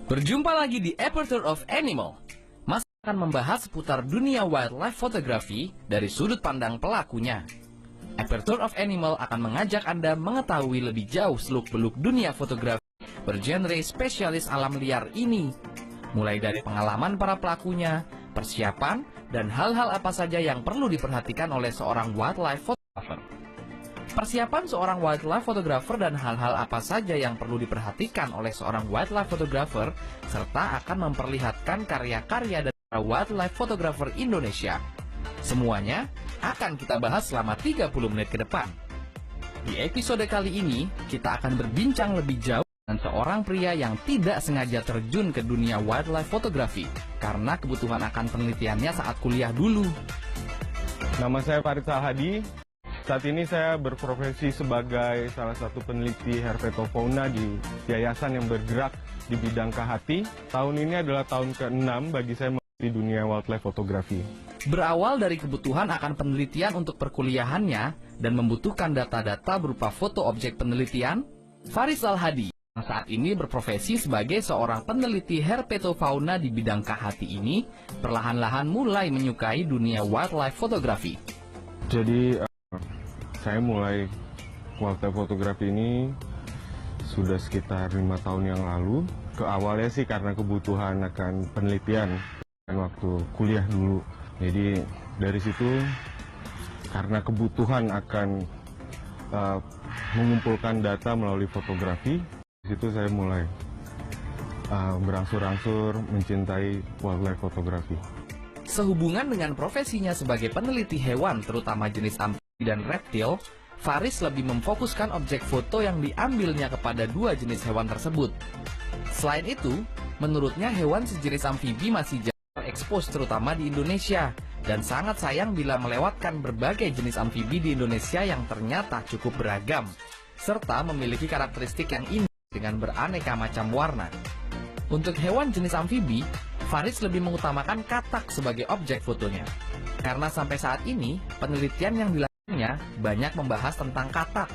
Berjumpa lagi di Aperture of Animal. Mas akan membahas seputar dunia wildlife photography dari sudut pandang pelakunya. Aperture of Animal akan mengajak Anda mengetahui lebih jauh seluk-beluk dunia fotografi bergenre spesialis alam liar ini. Mulai dari pengalaman para pelakunya, persiapan, dan hal-hal apa saja yang perlu diperhatikan oleh seorang wildlife photographer. Persiapan seorang wildlife photographer dan hal-hal apa saja yang perlu diperhatikan oleh seorang wildlife photographer, serta akan memperlihatkan karya-karya dari para wildlife photographer Indonesia. Semuanya akan kita bahas selama 30 menit ke depan. Di episode kali ini, kita akan berbincang lebih jauh dengan seorang pria yang tidak sengaja terjun ke dunia wildlife photography karena kebutuhan akan penelitiannya saat kuliah dulu. Nama saya Faris Al-Hadi. Saat ini saya berprofesi sebagai salah satu peneliti herpetofauna di yayasan yang bergerak di bidang kehati. Tahun ini adalah tahun ke-6 bagi saya di dunia wildlife photography. Berawal dari kebutuhan akan penelitian untuk perkuliahannya dan membutuhkan data-data berupa foto objek penelitian, Faris Al-Hadi saat ini berprofesi sebagai seorang peneliti herpetofauna di bidang kehati ini perlahan-lahan mulai menyukai dunia wildlife photography. Jadi saya mulai wildlife photography ini sudah sekitar 5 tahun yang lalu. Awalnya sih karena kebutuhan akan penelitian waktu kuliah dulu. Jadi dari situ karena kebutuhan akan mengumpulkan data melalui fotografi, di situ saya mulai berangsur-angsur mencintai wildlife photography. Sehubungan dengan profesinya sebagai peneliti hewan, terutama jenis amfibi dan reptil, Faris lebih memfokuskan objek foto yang diambilnya kepada dua jenis hewan tersebut. Selain itu, menurutnya hewan sejenis amfibi masih jarang terekspos terutama di Indonesia, dan sangat sayang bila melewatkan berbagai jenis amfibi di Indonesia yang ternyata cukup beragam, serta memiliki karakteristik yang indah dengan beraneka macam warna. Untuk hewan jenis amfibi, Faris lebih mengutamakan katak sebagai objek fotonya. Karena sampai saat ini, penelitian yang dilakukannya banyak membahas tentang katak.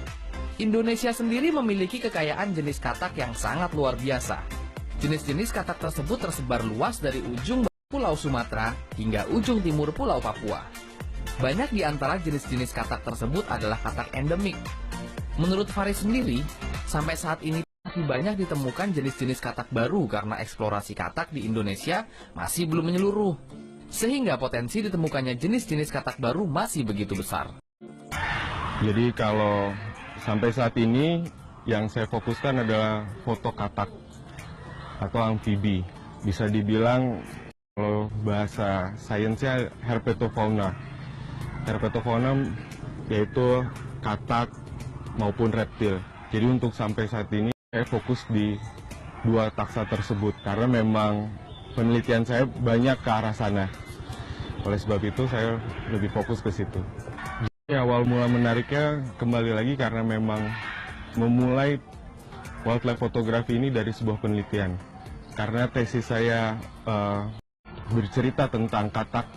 Indonesia sendiri memiliki kekayaan jenis katak yang sangat luar biasa. Jenis-jenis katak tersebut tersebar luas dari ujung Pulau Sumatera hingga ujung timur Pulau Papua. Banyak di antara jenis-jenis katak tersebut adalah katak endemik. Menurut Faris sendiri, sampai saat ini masih banyak ditemukan jenis-jenis katak baru karena eksplorasi katak di Indonesia masih belum menyeluruh. Sehingga potensi ditemukannya jenis-jenis katak baru masih begitu besar. Jadi kalau sampai saat ini yang saya fokuskan adalah foto katak atau amfibi. Bisa dibilang kalau bahasa sainsnya herpetofauna. Herpetofauna yaitu katak maupun reptil. Jadi untuk sampai saat ini saya fokus di dua taksa tersebut karena memang penelitian saya banyak ke arah sana. Oleh sebab itu saya lebih fokus ke situ. Jadi awal mula menariknya kembali lagi karena memang memulai wildlife photography ini dari sebuah penelitian. Karena tesis saya bercerita tentang katak,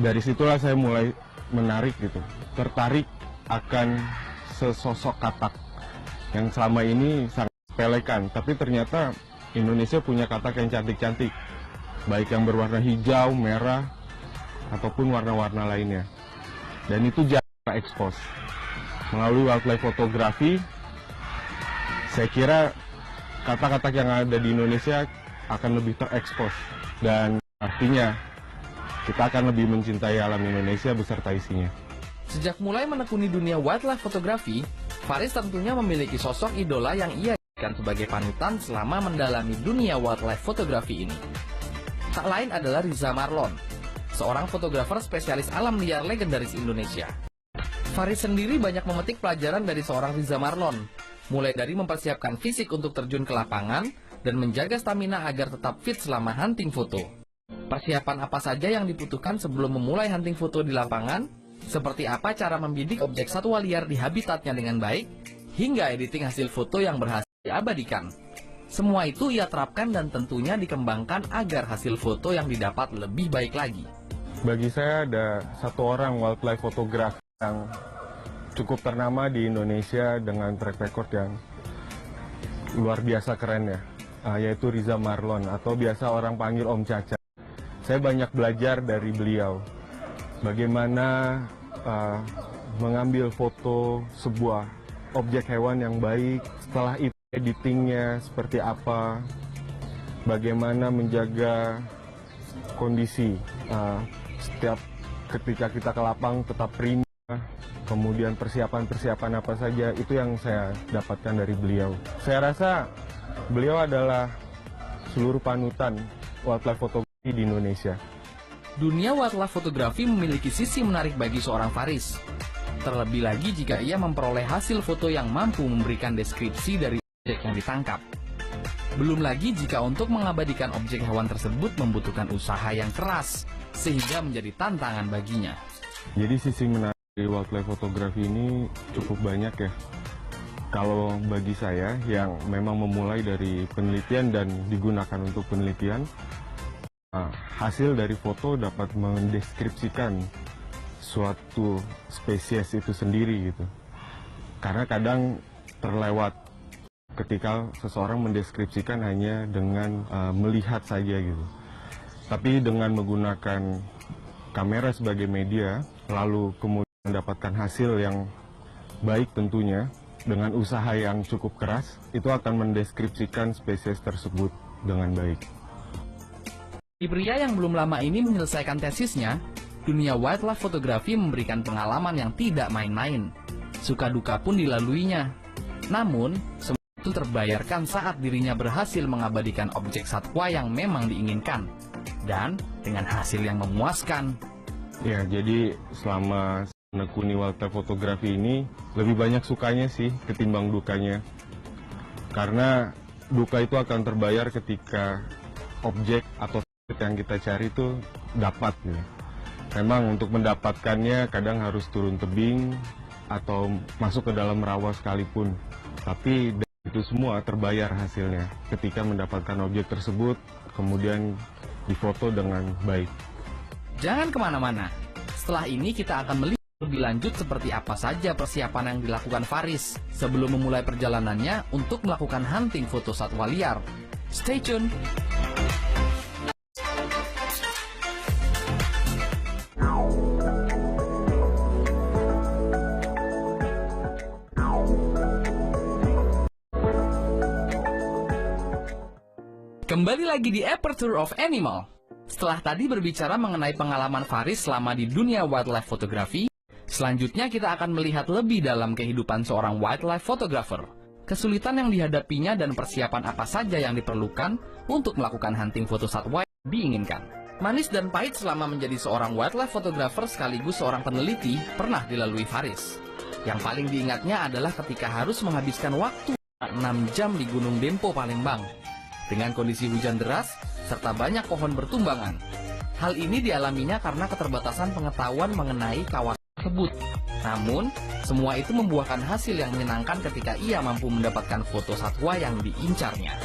dari situlah saya mulai menarik gitu, tertarik akan sesosok katak yang selama ini sangat sepelekan, tapi ternyata Indonesia punya katak yang cantik-cantik, baik yang berwarna hijau, merah, ataupun warna-warna lainnya. Dan itu jarang ekspos. Melalui wildlife photography, saya kira katak-katak yang ada di Indonesia akan lebih terekspos. Dan artinya, kita akan lebih mencintai alam Indonesia beserta isinya. Sejak mulai menekuni dunia wildlife photography, Faris tentunya memiliki sosok idola yang ia jadikan sebagai panutan selama mendalami dunia wildlife photography ini. Tak lain adalah Riza Marlon, seorang fotografer spesialis alam liar legendaris Indonesia. Faris sendiri banyak memetik pelajaran dari seorang Riza Marlon, mulai dari mempersiapkan fisik untuk terjun ke lapangan dan menjaga stamina agar tetap fit selama hunting foto. Persiapan apa saja yang dibutuhkan sebelum memulai hunting foto di lapangan, seperti apa cara membidik objek satwa liar di habitatnya dengan baik, hingga editing hasil foto yang berhasil diabadikan. Semua itu ia terapkan dan tentunya dikembangkan agar hasil foto yang didapat lebih baik lagi. Bagi saya ada satu orang wildlife photographer yang cukup ternama di Indonesia dengan track record yang luar biasa keren ya. yaitu Riza Marlon atau biasa orang panggil Om Caca. Saya banyak belajar dari beliau bagaimana mengambil foto sebuah objek hewan yang baik, setelah itu editingnya seperti apa, bagaimana menjaga kondisi setiap ketika kita ke lapang tetap prima, kemudian persiapan-persiapan apa saja, itu yang saya dapatkan dari beliau. Saya rasa beliau adalah seluruh panutan wildlife fotografi di Indonesia. Dunia wildlife fotografi memiliki sisi menarik bagi seorang Faris. Terlebih lagi jika ia memperoleh hasil foto yang mampu memberikan deskripsi dari objek yang ditangkap. Belum lagi jika untuk mengabadikan objek hewan tersebut membutuhkan usaha yang keras, sehingga menjadi tantangan baginya. Jadi sisi menarik dari wildlife fotografi ini cukup banyak ya. Kalau bagi saya yang memang memulai dari penelitian dan digunakan untuk penelitian, hasil dari foto dapat mendeskripsikan suatu spesies itu sendiri gitu. Karena kadang terlewat ketika seseorang mendeskripsikan hanya dengan melihat saja gitu. Tapi dengan menggunakan kamera sebagai media, lalu kemudian mendapatkan hasil yang baik tentunya, dengan usaha yang cukup keras, itu akan mendeskripsikan spesies tersebut dengan baik. Di pria yang belum lama ini menyelesaikan tesisnya, dunia wildlife fotografi memberikan pengalaman yang tidak main-main. Suka duka pun dilaluinya. Namun, semua itu terbayarkan saat dirinya berhasil mengabadikan objek satwa yang memang diinginkan. Dan dengan hasil yang memuaskan. Ya, jadi selama menekuni wildlife fotografi ini lebih banyak sukanya sih ketimbang dukanya, karena duka itu akan terbayar ketika objek atau yang kita cari itu dapat nih. Memang untuk mendapatkannya kadang harus turun tebing atau masuk ke dalam rawa sekalipun, tapi itu semua terbayar hasilnya ketika mendapatkan objek tersebut kemudian difoto dengan baik. Jangan kemana-mana, setelah ini kita akan melihat lebih lanjut seperti apa saja persiapan yang dilakukan Faris sebelum memulai perjalanannya untuk melakukan hunting foto satwa liar. Stay tune! Kembali lagi di Aperture of Animal. Setelah tadi berbicara mengenai pengalaman Faris selama di dunia wildlife fotografi, selanjutnya kita akan melihat lebih dalam kehidupan seorang wildlife photographer, kesulitan yang dihadapinya dan persiapan apa saja yang diperlukan untuk melakukan hunting foto satwa yang diinginkan. Manis dan pahit selama menjadi seorang wildlife photographer sekaligus seorang peneliti pernah dilalui Faris. Yang paling diingatnya adalah ketika harus menghabiskan waktu 6 jam di Gunung Dempo, Palembang, dengan kondisi hujan deras serta banyak pohon bertumbangan. Hal ini dialaminya karena keterbatasan pengetahuan mengenai kawasan tersebut. Namun, semua itu membuahkan hasil yang menyenangkan ketika ia mampu mendapatkan foto satwa yang diincarnya.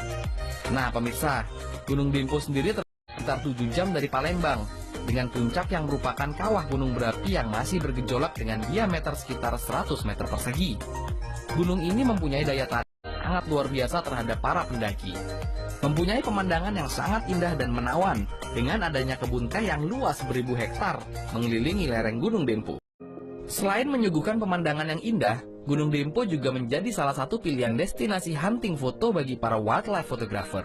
Nah pemirsa, Gunung Dempo sendiri terletak sekitar 7 jam dari Palembang, dengan puncak yang merupakan kawah gunung berapi yang masih bergejolak dengan diameter sekitar 100 meter persegi. Gunung ini mempunyai daya tarik sangat luar biasa terhadap para pendaki. Mempunyai pemandangan yang sangat indah dan menawan dengan adanya kebun teh yang luas beribu hektar mengelilingi lereng Gunung Dempo. Selain menyuguhkan pemandangan yang indah, Gunung Dempo juga menjadi salah satu pilihan destinasi hunting foto bagi para wildlife photographer.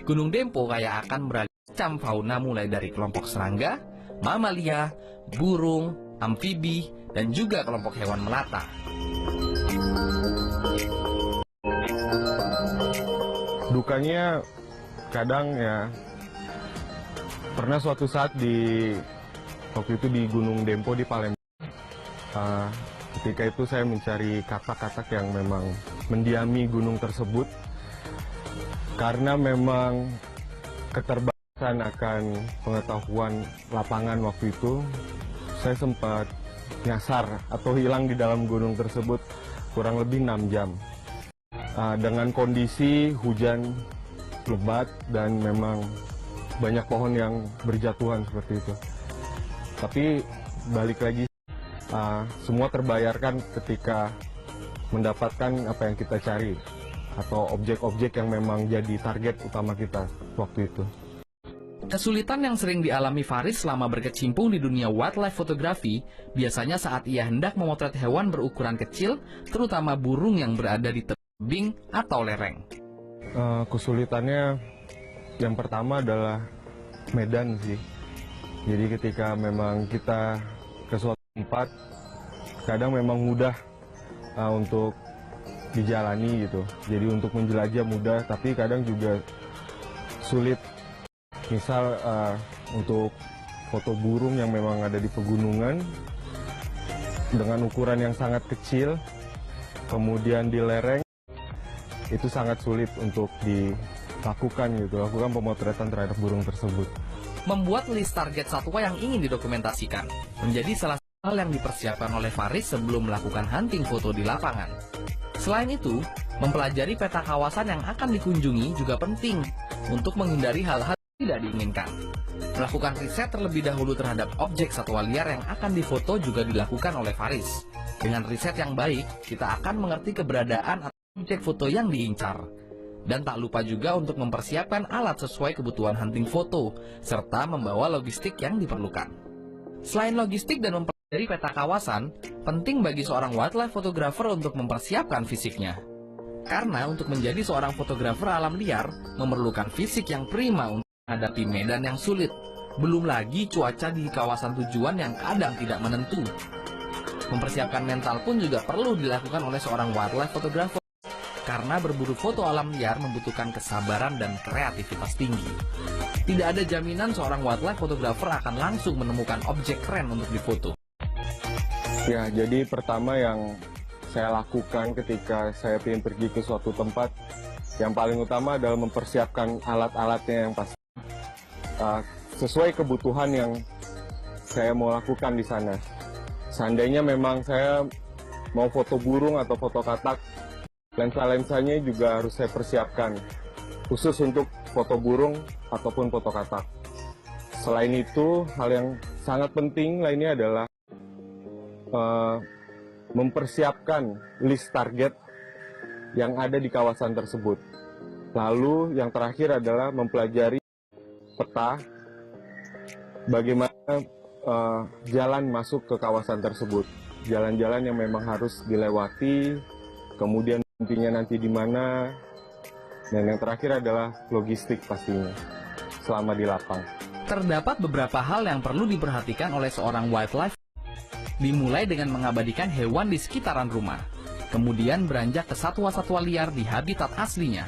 Gunung Dempo kaya akan beragam fauna mulai dari kelompok serangga, mamalia, burung, amfibi, dan juga kelompok hewan melata. Dukanya kadang ya, pernah suatu saat waktu itu di Gunung Dempo di Palembang, ketika itu saya mencari katak-katak yang memang mendiami gunung tersebut, karena memang keterbatasan akan pengetahuan lapangan waktu itu, saya sempat nyasar atau hilang di dalam gunung tersebut kurang lebih 6 jam. Dengan kondisi hujan lebat dan memang banyak pohon yang berjatuhan seperti itu. Tapi balik lagi, semua terbayarkan ketika mendapatkan apa yang kita cari. atau objek-objek yang memang jadi target utama kita waktu itu. Kesulitan yang sering dialami Faris selama berkecimpung di dunia wildlife fotografi biasanya saat ia hendak memotret hewan berukuran kecil, terutama burung yang berada di tebing atau lereng. Kesulitannya yang pertama adalah medan sih. Jadi ketika memang kita ke suatu tempat, kadang memang mudah untuk dijalani gitu. Jadi untuk menjelajah mudah, tapi kadang juga sulit. Misal untuk foto burung yang memang ada di pegunungan dengan ukuran yang sangat kecil, kemudian di lereng, itu sangat sulit untuk dilakukan gitu, lakukan pemotretan terhadap burung tersebut. Membuat list target satwa yang ingin didokumentasikan menjadi salah satu hal yang dipersiapkan oleh Faris sebelum melakukan hunting foto di lapangan. Selain itu, mempelajari peta kawasan yang akan dikunjungi juga penting untuk menghindari hal-hal tidak diinginkan. Melakukan riset terlebih dahulu terhadap objek satwa liar yang akan difoto juga dilakukan oleh Faris. Dengan riset yang baik, kita akan mengerti keberadaan objek foto yang diincar. Dan tak lupa juga untuk mempersiapkan alat sesuai kebutuhan hunting foto, serta membawa logistik yang diperlukan. Selain logistik dan mempelajari peta kawasan, penting bagi seorang wildlife photographer untuk mempersiapkan fisiknya. Karena untuk menjadi seorang fotografer alam liar, memerlukan fisik yang prima untuk menghadapi medan yang sulit. Belum lagi cuaca di kawasan tujuan yang kadang tidak menentu. Mempersiapkan mental pun juga perlu dilakukan oleh seorang wildlife photographer. Karena berburu foto alam liar membutuhkan kesabaran dan kreativitas tinggi. Tidak ada jaminan seorang wildlife photographer akan langsung menemukan objek keren untuk difoto. Ya, jadi pertama yang saya lakukan ketika saya ingin pergi ke suatu tempat, yang paling utama adalah mempersiapkan alat-alatnya yang pasti sesuai kebutuhan yang saya mau lakukan di sana. Seandainya memang saya mau foto burung atau foto katak, lensa-lensanya juga harus saya persiapkan, khusus untuk foto burung ataupun foto katak. Selain itu, hal yang sangat penting lainnya adalah mempersiapkan list target yang ada di kawasan tersebut. Lalu yang terakhir adalah mempelajari peta, bagaimana jalan masuk ke kawasan tersebut. Jalan-jalan yang memang harus dilewati, kemudian intinya nanti di mana, dan yang terakhir adalah logistik pastinya selama di lapang. Terdapat beberapa hal yang perlu diperhatikan oleh seorang wildlife, dimulai dengan mengabadikan hewan di sekitaran rumah, kemudian beranjak ke satwa-satwa liar di habitat aslinya.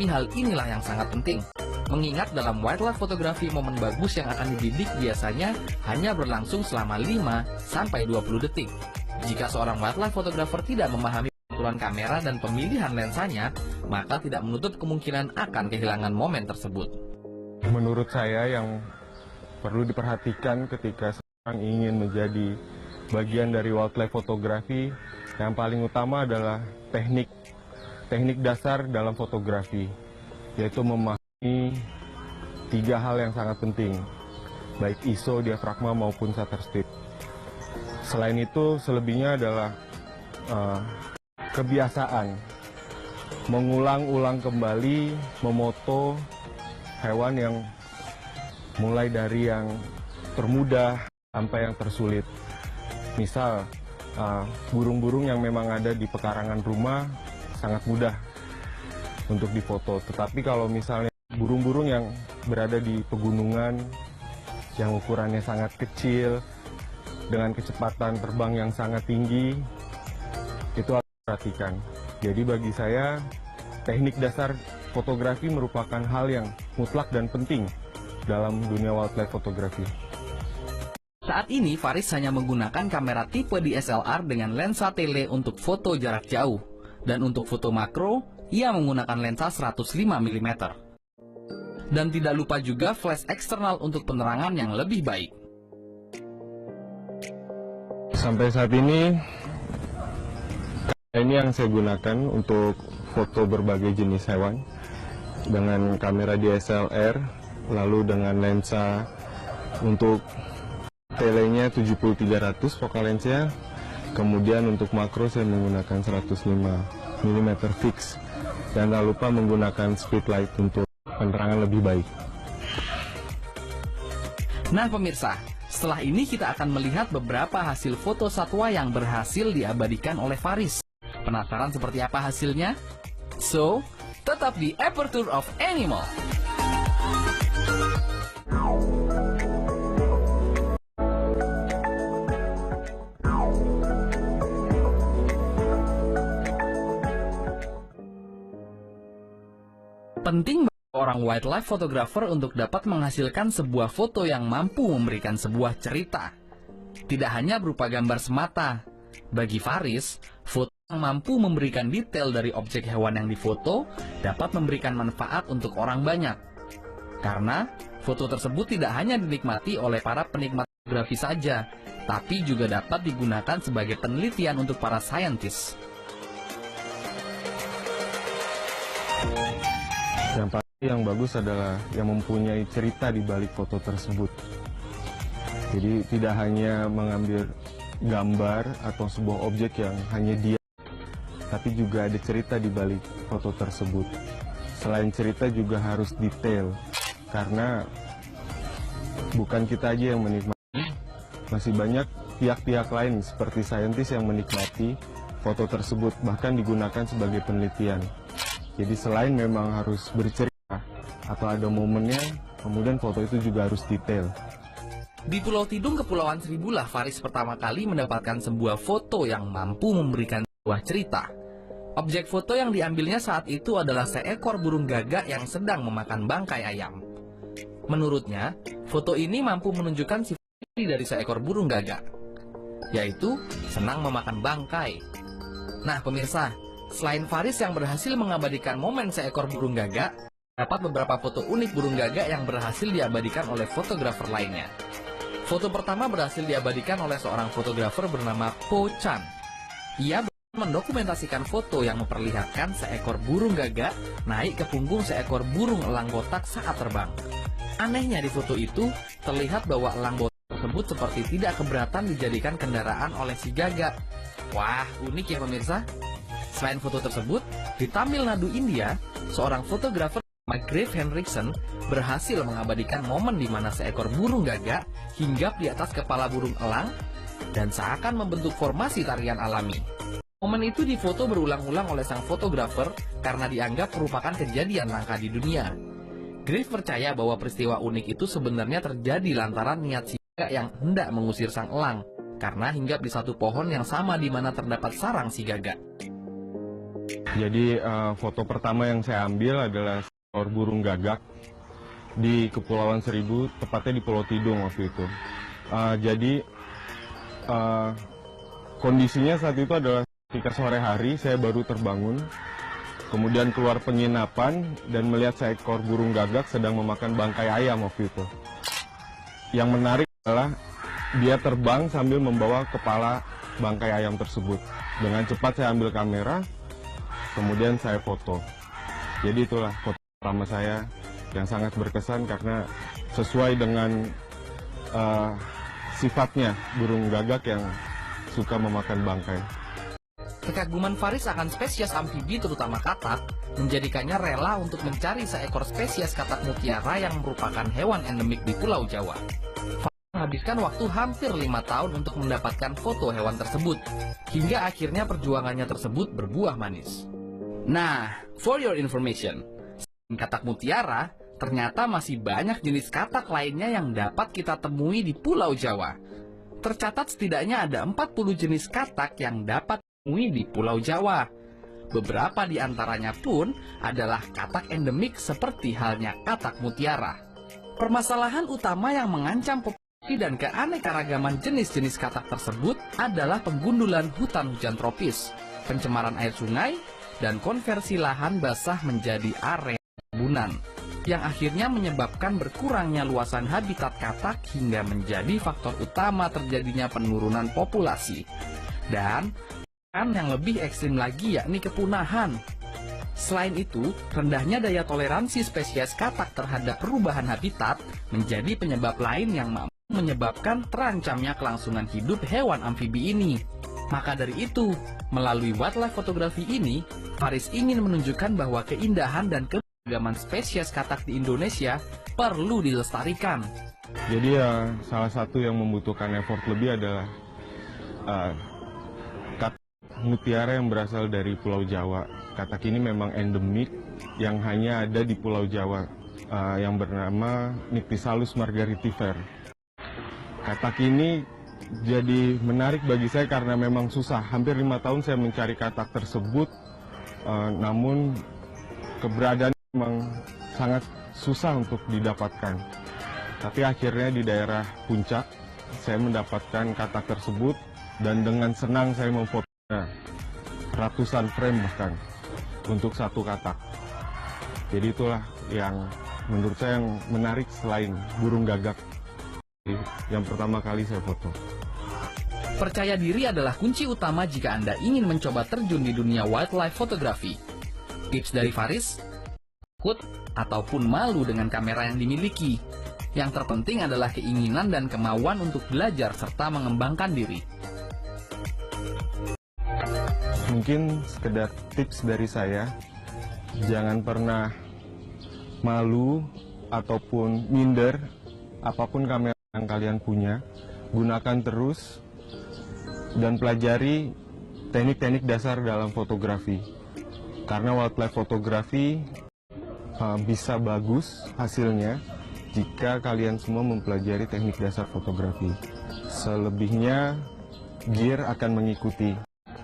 Hal inilah yang sangat penting, mengingat dalam wildlife fotografi momen bagus yang akan dibidik biasanya hanya berlangsung selama 5-20 detik. Jika seorang wildlife photographer tidak memahami aturan kamera dan pemilihan lensanya, maka tidak menutup kemungkinan akan kehilangan momen tersebut. Menurut saya yang perlu diperhatikan ketika seorang ingin menjadi bagian dari wildlife fotografi, yang paling utama adalah teknik dasar dalam fotografi, yaitu memahami 3 hal yang sangat penting, baik ISO, diafragma maupun shutter speed. Selain itu, selebihnya adalah kebiasaan mengulang-ulang kembali memoto hewan yang mulai dari yang termudah sampai yang tersulit. Misal burung-burung yang memang ada di pekarangan rumah sangat mudah untuk difoto, tetapi kalau misalnya burung-burung yang berada di pegunungan yang ukurannya sangat kecil dengan kecepatan terbang yang sangat tinggi, itu harus diperhatikan. Jadi bagi saya, teknik dasar fotografi merupakan hal yang mutlak dan penting dalam dunia wildlife fotografi. Saat ini Faris hanya menggunakan kamera tipe DSLR dengan lensa tele untuk foto jarak jauh. Dan untuk foto makro, ia menggunakan lensa 105 mm. Dan tidak lupa juga flash eksternal untuk penerangan yang lebih baik. Sampai saat ini yang saya gunakan untuk foto berbagai jenis hewan dengan kamera DSLR, lalu dengan lensa untuk Telenya 70-300 focal lensnya. Kemudian untuk makro saya menggunakan 105 mm fix. Dan tak lupa menggunakan speed light untuk penerangan lebih baik. Nah pemirsa, setelah ini kita akan melihat beberapa hasil foto satwa yang berhasil diabadikan oleh Faris. Penasaran seperti apa hasilnya? So, tetap di Aperture of Animal. Penting bagi orang wildlife photographer untuk dapat menghasilkan sebuah foto yang mampu memberikan sebuah cerita. Tidak hanya berupa gambar semata. Bagi Faris, foto yang mampu memberikan detail dari objek hewan yang difoto dapat memberikan manfaat untuk orang banyak. Karena foto tersebut tidak hanya dinikmati oleh para penikmat fotografi saja, tapi juga dapat digunakan sebagai penelitian untuk para saintis. Yang pasti yang bagus adalah yang mempunyai cerita di balik foto tersebut. Jadi tidak hanya mengambil gambar atau sebuah objek yang hanya dia, tapi juga ada cerita di balik foto tersebut. Selain cerita juga harus detail, karena bukan kita aja yang menikmati, masih banyak pihak-pihak lain seperti saintis yang menikmati foto tersebut, bahkan digunakan sebagai penelitian. Jadi selain memang harus bercerita atau ada momennya, kemudian foto itu juga harus detail. Di Pulau Tidung, Kepulauan Seribu lah Faris pertama kali mendapatkan sebuah foto yang mampu memberikan sebuah cerita. Objek foto yang diambilnya saat itu adalah seekor burung gagak yang sedang memakan bangkai ayam. Menurutnya, foto ini mampu menunjukkan sifat dari seekor burung gagak, yaitu senang memakan bangkai. Nah pemirsa, selain Faris yang berhasil mengabadikan momen seekor burung gagak, dapat beberapa foto unik burung gagak yang berhasil diabadikan oleh fotografer lainnya. Foto pertama berhasil diabadikan oleh seorang fotografer bernama Po Chan. Ia mendokumentasikan foto yang memperlihatkan seekor burung gagak naik ke punggung seekor burung elang botak saat terbang. Anehnya di foto itu, terlihat bahwa elang botak tersebut seperti tidak keberatan dijadikan kendaraan oleh si gagak. Wah, unik ya pemirsa. Selain foto tersebut, di Tamil Nadu, India, seorang fotografer Grave Henriksen berhasil mengabadikan momen di mana seekor burung gagak hinggap di atas kepala burung elang dan seakan membentuk formasi tarian alami. Momen itu difoto berulang-ulang oleh sang fotografer karena dianggap merupakan kejadian langka di dunia. Grave percaya bahwa peristiwa unik itu sebenarnya terjadi lantaran niat si gagak yang hendak mengusir sang elang karena hinggap di satu pohon yang sama di mana terdapat sarang si gagak. Jadi foto pertama yang saya ambil adalah seekor burung gagak di Kepulauan Seribu, tepatnya di Pulau Tidung waktu itu. Jadi kondisinya saat itu adalah ketika sore hari, saya baru terbangun, kemudian keluar penginapan dan melihat seekor burung gagak sedang memakan bangkai ayam waktu itu. Yang menarik adalah dia terbang sambil membawa kepala bangkai ayam tersebut. Dengan cepat saya ambil kamera, kemudian saya foto. Jadi itulah foto pertama saya yang sangat berkesan karena sesuai dengan sifatnya burung gagak yang suka memakan bangkai. Kekaguman Faris akan spesies amfibi terutama katak menjadikannya rela untuk mencari seekor spesies katak mutiara yang merupakan hewan endemik di Pulau Jawa. Faris menghabiskan waktu hampir 5 tahun untuk mendapatkan foto hewan tersebut, hingga akhirnya perjuangannya tersebut berbuah manis. Nah, for your information, selain katak mutiara, ternyata masih banyak jenis katak lainnya yang dapat kita temui di Pulau Jawa. Tercatat setidaknya ada 40 jenis katak yang dapat ditemui di Pulau Jawa. Beberapa di antaranya pun adalah katak endemik seperti halnya katak mutiara. Permasalahan utama yang mengancam populasi dan keanekaragaman jenis-jenis katak tersebut adalah penggundulan hutan hujan tropis, pencemaran air sungai, dan konversi lahan basah menjadi area perkebunan, yang akhirnya menyebabkan berkurangnya luasan habitat katak hingga menjadi faktor utama terjadinya penurunan populasi. Dan yang lebih ekstrim lagi yakni kepunahan. Selain itu, rendahnya daya toleransi spesies katak terhadap perubahan habitat menjadi penyebab lain yang menyebabkan terancamnya kelangsungan hidup hewan amfibi ini. Maka dari itu, melalui wildlife fotografi ini, Faris ingin menunjukkan bahwa keindahan dan keberagaman spesies katak di Indonesia perlu dilestarikan. Jadi ya salah satu yang membutuhkan effort lebih adalah katak mutiara yang berasal dari Pulau Jawa. Katak ini memang endemik yang hanya ada di Pulau Jawa yang bernama Nyctisalus margaritifer. Katak ini jadi menarik bagi saya karena memang susah. Hampir 5 tahun saya mencari katak tersebut, namun keberadaan memang sangat susah untuk didapatkan. Tapi akhirnya di daerah Puncak, saya mendapatkan katak tersebut dan dengan senang saya memfotonya. Ratusan frame bahkan untuk satu katak. Jadi itulah yang menurut saya yang menarik selain burung gagak yang pertama kali saya foto. Percaya diri adalah kunci utama jika Anda ingin mencoba terjun di dunia wildlife fotografi. Tips dari Faris, takut ataupun malu dengan kamera yang dimiliki. Yang terpenting adalah keinginan dan kemauan untuk belajar serta mengembangkan diri. Mungkin sekedar tips dari saya, jangan pernah malu ataupun minder apapun kamera yang kalian punya, gunakan terus dan pelajari teknik-teknik dasar dalam fotografi. Karena wildlife fotografi bisa bagus hasilnya jika kalian semua mempelajari teknik dasar fotografi. Selebihnya, gear akan mengikuti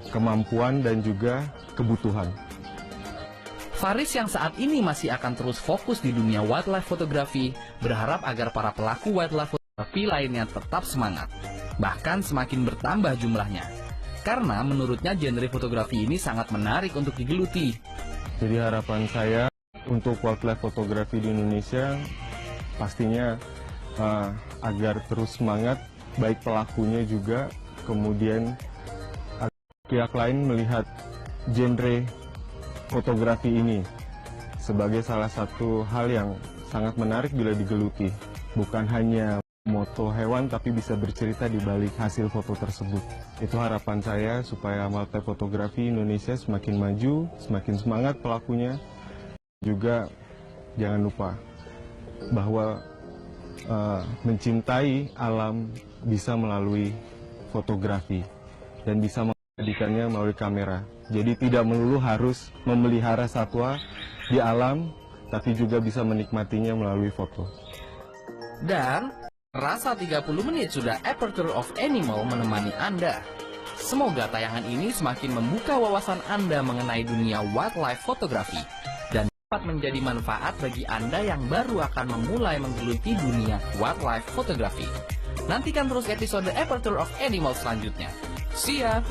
kemampuan dan juga kebutuhan. Faris yang saat ini masih akan terus fokus di dunia wildlife fotografi, berharap agar para pelaku wildlife fotografi lainnya tetap semangat, bahkan semakin bertambah jumlahnya. Karena menurutnya genre fotografi ini sangat menarik untuk digeluti. Jadi harapan saya untuk wildlife fotografi di Indonesia pastinya agar terus semangat, baik pelakunya juga, kemudian pihak lain melihat genre fotografi ini sebagai salah satu hal yang sangat menarik bila digeluti. Bukan hanya moto hewan, tapi bisa bercerita di balik hasil foto tersebut. Itu harapan saya supaya wildlife fotografi Indonesia semakin maju, semakin semangat pelakunya. Juga jangan lupa bahwa mencintai alam bisa melalui fotografi dan bisa menjadikannya melalui kamera. Jadi tidak melulu harus memelihara satwa di alam, tapi juga bisa menikmatinya melalui foto. Dan rasa 30 menit sudah Aperture of Animal menemani Anda. Semoga tayangan ini semakin membuka wawasan Anda mengenai dunia wildlife fotografi dan dapat menjadi manfaat bagi Anda yang baru akan memulai menggeluti dunia wildlife fotografi. Nantikan terus episode Aperture of Animal selanjutnya. See ya!